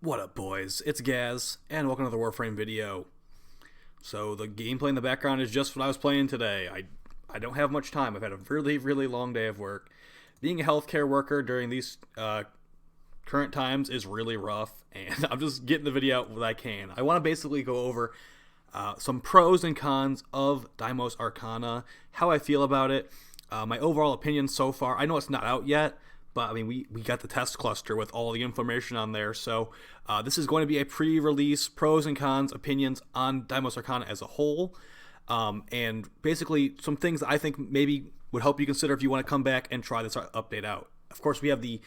What up, boys? It's Gaz, and welcome to the Warframe video. So the gameplay in the background is just what I was playing today. I don't have much time. I've had a really long day of work. Being a healthcare worker during these current times is really rough, and I'm just getting the video out what I can. I want to basically go over some pros and cons of Deimos Arcana, how I feel about it, my overall opinion so far. I know it's not out yet, but I mean, we got the test cluster with all the information on there, so this is going to be a pre-release pros and cons opinions on Deimos Arcana as a whole, and basically some things that I think maybe would help you consider if you want to come back and try this update out. Of course, we have the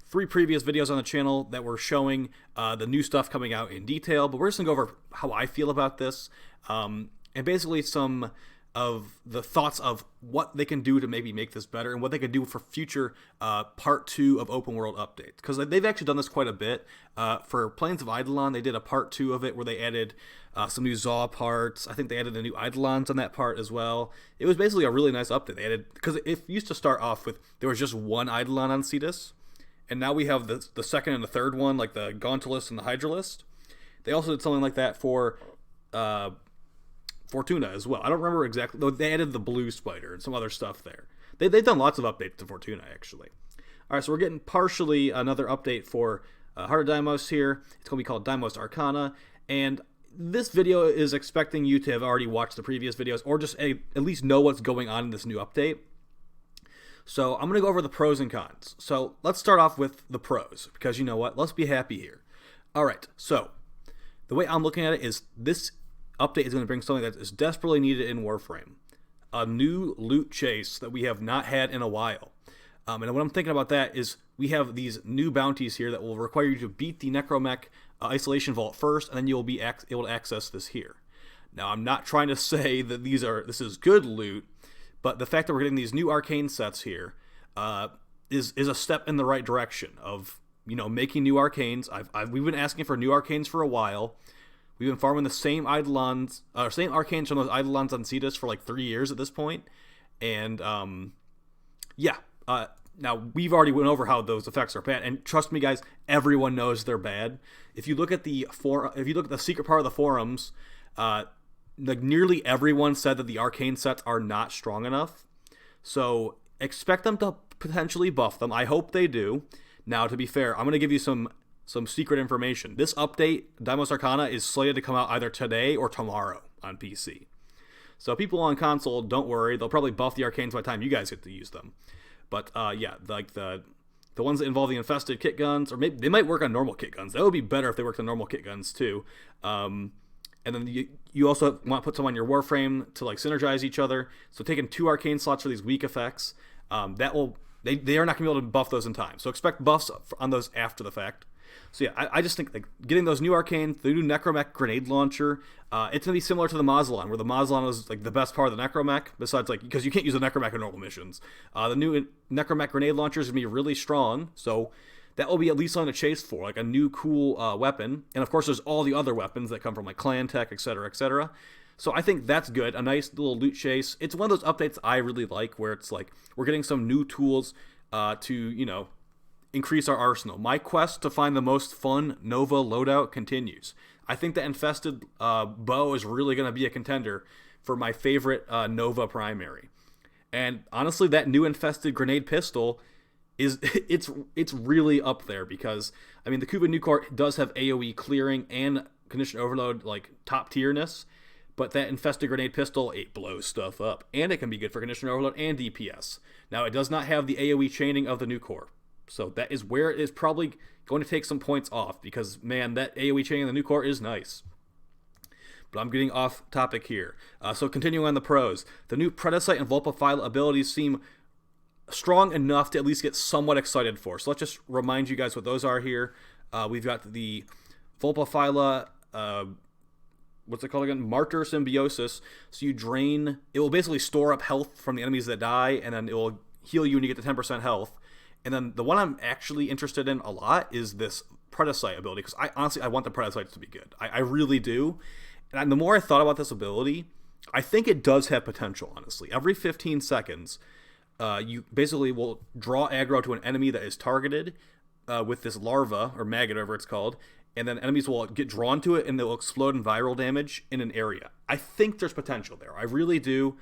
3 previous videos on the channel that were showing the new stuff coming out in detail, but we're just going to go over how I feel about this, and basically some of the thoughts of what they can do to maybe make this better and what they could do for future part 2 of open world updates, because they've actually done this quite a bit. For Plains of Eidolon, they did a part 2 of it where they added some new Zaw parts. I think they added the new Eidolons on that part as well. It was basically a really nice update. They added, because it used to start off with there was just one Eidolon on Cetus, and now we have the second and the third one, like the Gauntlist and the Hydralist. They also did something like that for Fortuna as well. I don't remember exactly, though. They added the blue spider and some other stuff there. They've done lots of updates to Fortuna, actually. All right, so we're getting partially another update for Heart of Deimos here. It's going to be called Deimos Arcana, and this video is expecting you to have already watched the previous videos or just at least know what's going on in this new update. So I'm going to go over the pros and cons. So let's start off with the pros, because you know what? Let's be happy here. All right, so the way I'm looking at it is this update is going to bring something that is desperately needed in Warframe. A new loot chase that we have not had in a while. And what I'm thinking about that is we have these new bounties here that will require you to beat the Necromech Isolation Vault first, and then you'll be able to access this here. Now, I'm not trying to say that this is good loot, but the fact that we're getting these new arcane sets here is a step in the right direction of, you know, making new arcanes. We've been asking for new arcanes for a while. We've been farming the same Eidolons, same arcanes from those Eidolons on Cetus for like 3 years at this point, and now we've already went over how those effects are bad, and trust me, guys, everyone knows they're bad. If you look at the secret part of the forums, like nearly everyone said that the arcane sets are not strong enough. So expect them to potentially buff them. I hope they do. Now, to be fair, I'm going to give you some secret information. This update, Deimos Arcana, is slated to come out either today or tomorrow on PC. So people on console, don't worry. They'll probably buff the arcanes by the time you guys get to use them. But yeah, like the ones that involve the infested kit guns, or maybe they might work on normal kit guns. That would be better if they worked on normal kit guns too. And then you also want to put some on your Warframe to like synergize each other. So taking 2 arcane slots for these weak effects, they are not going to be able to buff those in time. So expect buffs on those after the fact. So yeah, I just think like getting those new arcanes, the new Necromech grenade launcher, it's gonna be similar to the Mausolon, where the Mausolon is like the best part of the Necromech, besides like, because you can't use the Necromech in normal missions. The new Necromech grenade launcher is gonna be really strong, so that will be at least on a chase for like a new cool weapon. And of course, there's all the other weapons that come from like clan tech, etc., etc. So I think that's good. A nice little loot chase. It's one of those updates I really like, where it's like we're getting some new tools to, you know, increase our arsenal. My quest to find the most fun Nova loadout continues. I think the infested bow is really going to be a contender for my favorite Nova primary. And honestly, that new infested grenade pistol is it's really up there, because I mean the Kuba Nucor does have AoE clearing and condition overload like top tierness, but that infested grenade pistol, it blows stuff up, and it can be good for condition overload and DPS. Now, it does not have the AoE chaining of the Nucor. So that is where it is probably going to take some points off, because, man, that AoE chaining in the Nucor is nice. But I'm getting off topic here. So continuing on the pros. The new Predacite and Vulpaphyla abilities seem strong enough to at least get somewhat excited for. So let's just remind you guys what those are here. We've got the Vulpaphyla, what's it called again? Martyr Symbiosis. So you drain, it will basically store up health from the enemies that die, and then it will heal you when you get to 10% health. And then the one I'm actually interested in a lot is this Predacite ability, because I want the Predacites to be good. I really do. And the more I thought about this ability, I think it does have potential, honestly. Every 15 seconds, you basically will draw aggro to an enemy that is targeted with this larva, or maggot, whatever it's called, and then enemies will get drawn to it and they'll explode in viral damage in an area. I think there's potential there. I really do.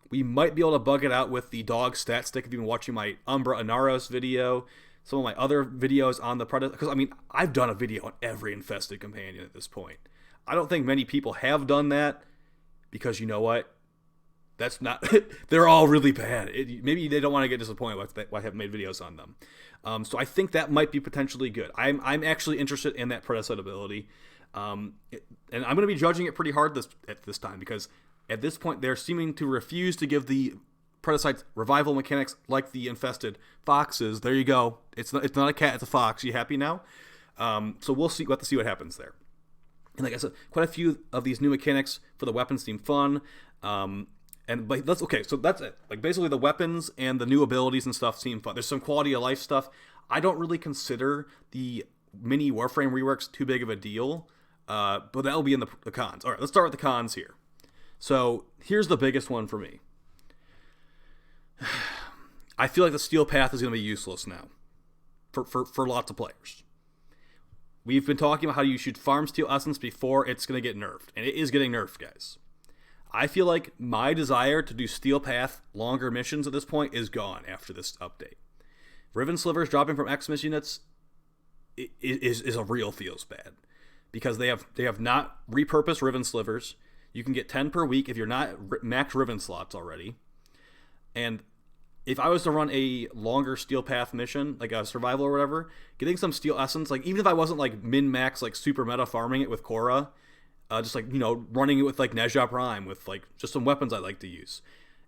We might be able to bug it out with the dog stat stick if you've been watching my Umbra Anaros video, some of my other videos on the Predator. Because, I mean, I've done a video on every infested companion at this point. I don't think many people have done that because, you know what? That's not... they're all really bad. Maybe they don't want to get disappointed with why I haven't made videos on them. So I think that might be potentially good. I'm actually interested in that Predacite ability. And I'm going to be judging it pretty hard at this time because at this point they're seeming to refuse to give the Predacites revival mechanics like the infested foxes. There you go. It's not a cat, it's a fox. You happy now? So we'll have to see what happens there. And like I said, quite a few of these new mechanics for the weapons seem fun. But that's okay. So that's it. Like basically the weapons and the new abilities and stuff seem fun. There's some quality of life stuff. I don't really consider the mini Warframe reworks too big of a deal, but that'll be in the cons. All right, let's start with the cons here. So here's the biggest one for me. I feel like the Steel Path is going to be useless now for lots of players. We've been talking about how you should farm Steel Essence before it's going to get nerfed, and it is getting nerfed, guys. I feel like my desire to do Steel Path longer missions at this point is gone after this update. Riven Slivers dropping from Xmas units is a real feels bad because they have not repurposed Riven Slivers. You can get 10 per week if you're not max Riven slots already. And if I was to run a longer Steel Path mission, like a survival or whatever, getting some Steel Essence, like even if I wasn't like min-max, like super meta farming it with Korra, just like, you know, running it with like Nezha Prime with like just some weapons I like to use.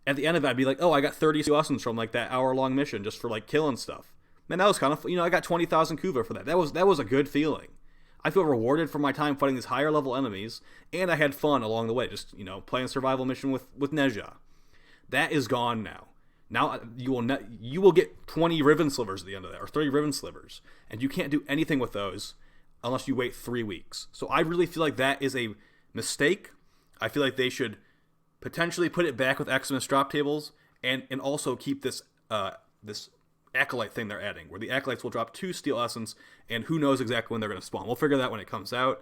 At the end of it, I'd be like, oh, I got 30 Steel Essence from like that hour-long mission just for like killing stuff. Man, that was kind of, you know, I got 20,000 Kuva for that. That was a good feeling. I feel rewarded for my time fighting these higher level enemies, and I had fun along the way, just, you know, playing a survival mission with Nezha. That is gone now. Now you will get 20 Riven Slivers at the end of that, or 30 Riven Slivers, and you can't do anything with those unless you wait 3 weeks. So I really feel like that is a mistake. I feel like they should potentially put it back with Xmas drop tables, and also keep this this Acolyte thing they're adding, where the Acolytes will drop 2 Steel Essence, and who knows exactly when they're going to spawn. We'll figure that when it comes out.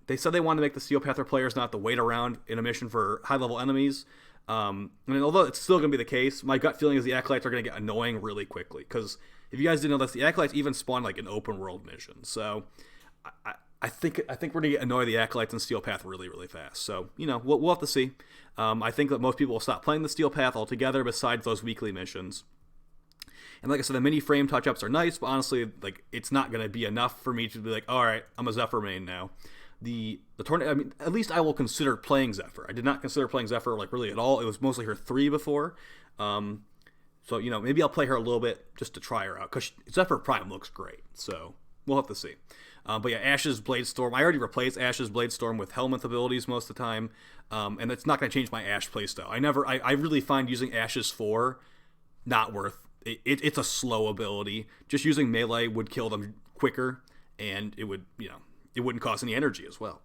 They said they wanted to make the Steel Path for players not to wait around in a mission for high-level enemies. And although it's still going to be the case, my gut feeling is the Acolytes are going to get annoying really quickly. Because if you guys didn't know this, the Acolytes even spawn like an open-world mission. So I think we're going to get annoyed the Acolytes in Steel Path really, really fast. So, you know, we'll have to see. I think that most people will stop playing the Steel Path altogether besides those weekly missions. And like I said, the mini frame touch-ups are nice, but honestly, like, it's not going to be enough for me to be like, all right, I'm a Zephyr main now. The tournament, I mean, at least I will consider playing Zephyr. I did not consider playing Zephyr, like, really at all. It was mostly her 3 before. So, you know, maybe I'll play her a little bit just to try her out, because Zephyr Prime looks great. So, we'll have to see. But yeah, Ashe's Blade Storm. I already replaced Ashe's Blade Storm with Helminth abilities most of the time. And it's not going to change my Ashe playstyle. I really find using Ashe's 4 not worth it's a slow ability. Just using melee would kill them quicker, and it would, you know, it wouldn't cost any energy as well.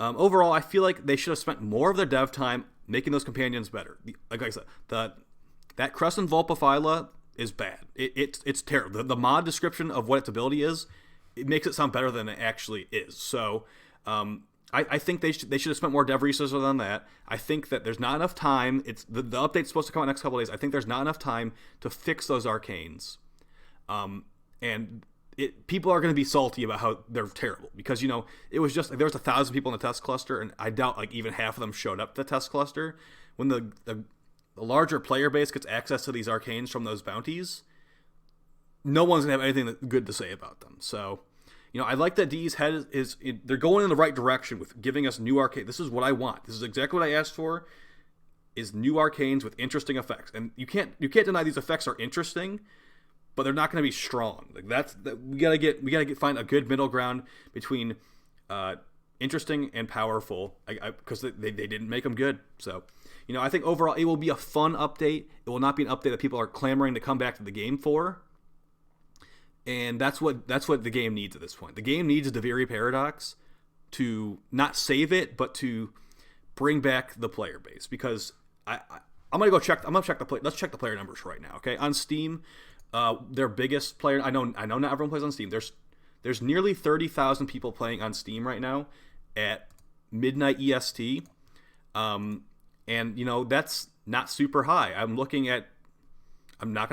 Overall, I feel like they should have spent more of their dev time making those companions better. Like I said, that Crescent Vulpaphyla is bad. It's terrible. The mod description of what its ability is, it makes it sound better than it actually is. So, I think they should have spent more dev resources on that. I think that there's not enough time. It's the update's supposed to come out next couple of days. I think there's not enough time to fix those arcanes. And people are going to be salty about how they're terrible because, you know, it was just like there was 1,000 people in the test cluster, and I doubt like even half of them showed up to the test cluster. When the larger player base gets access to these arcanes from those bounties, no one's gonna have anything good to say about them. So, you know, I like that DE's head they're going in the right direction with giving us new arcane. This is what I want. This is exactly what I asked for. Is new arcanes with interesting effects, and you can't deny these effects are interesting, but they're not going to be strong. Like we gotta find a good middle ground between interesting and powerful. Because they didn't make them good. So, you know, I think overall it will be a fun update. It will not be an update that people are clamoring to come back to the game for. And that's what the game needs at this point. The game needs Deviri Paradox to not save it, but to bring back the player base. Because I'm gonna check the play. Let's check the player numbers right now. Okay, on Steam, their biggest player. I know not everyone plays on Steam. There's nearly 30,000 people playing on Steam right now at midnight EST. And, you know, that's not super high. I'm not going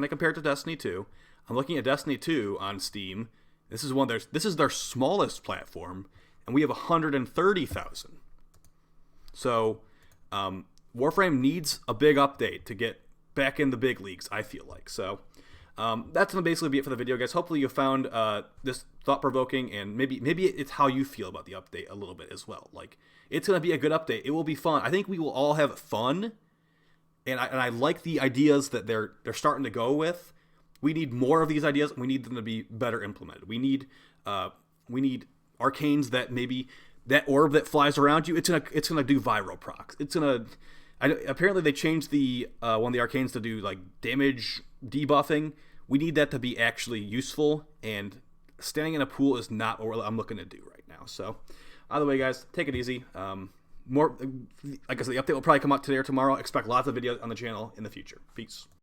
to compare it to Destiny 2. I'm looking at Destiny 2 on Steam. This is their smallest platform, and we have 130,000. So, Warframe needs a big update to get back in the big leagues, I feel like. So, that's going to basically be it for the video, guys. Hopefully you found this thought-provoking, and maybe it's how you feel about the update a little bit as well. Like, it's going to be a good update. It will be fun. I think we will all have fun, and I like the ideas that they're starting to go with. We need more of these ideas. We need them to be better implemented. We need arcanes that maybe that orb that flies around you. It's gonna do viral procs. Apparently they changed the one of the arcanes to do like damage debuffing. We need that to be actually useful, and standing in a pool is not what I'm looking to do right now. So, either way, guys, take it easy. More, like I said, the update will probably come out today or tomorrow. Expect lots of videos on the channel in the future. Peace.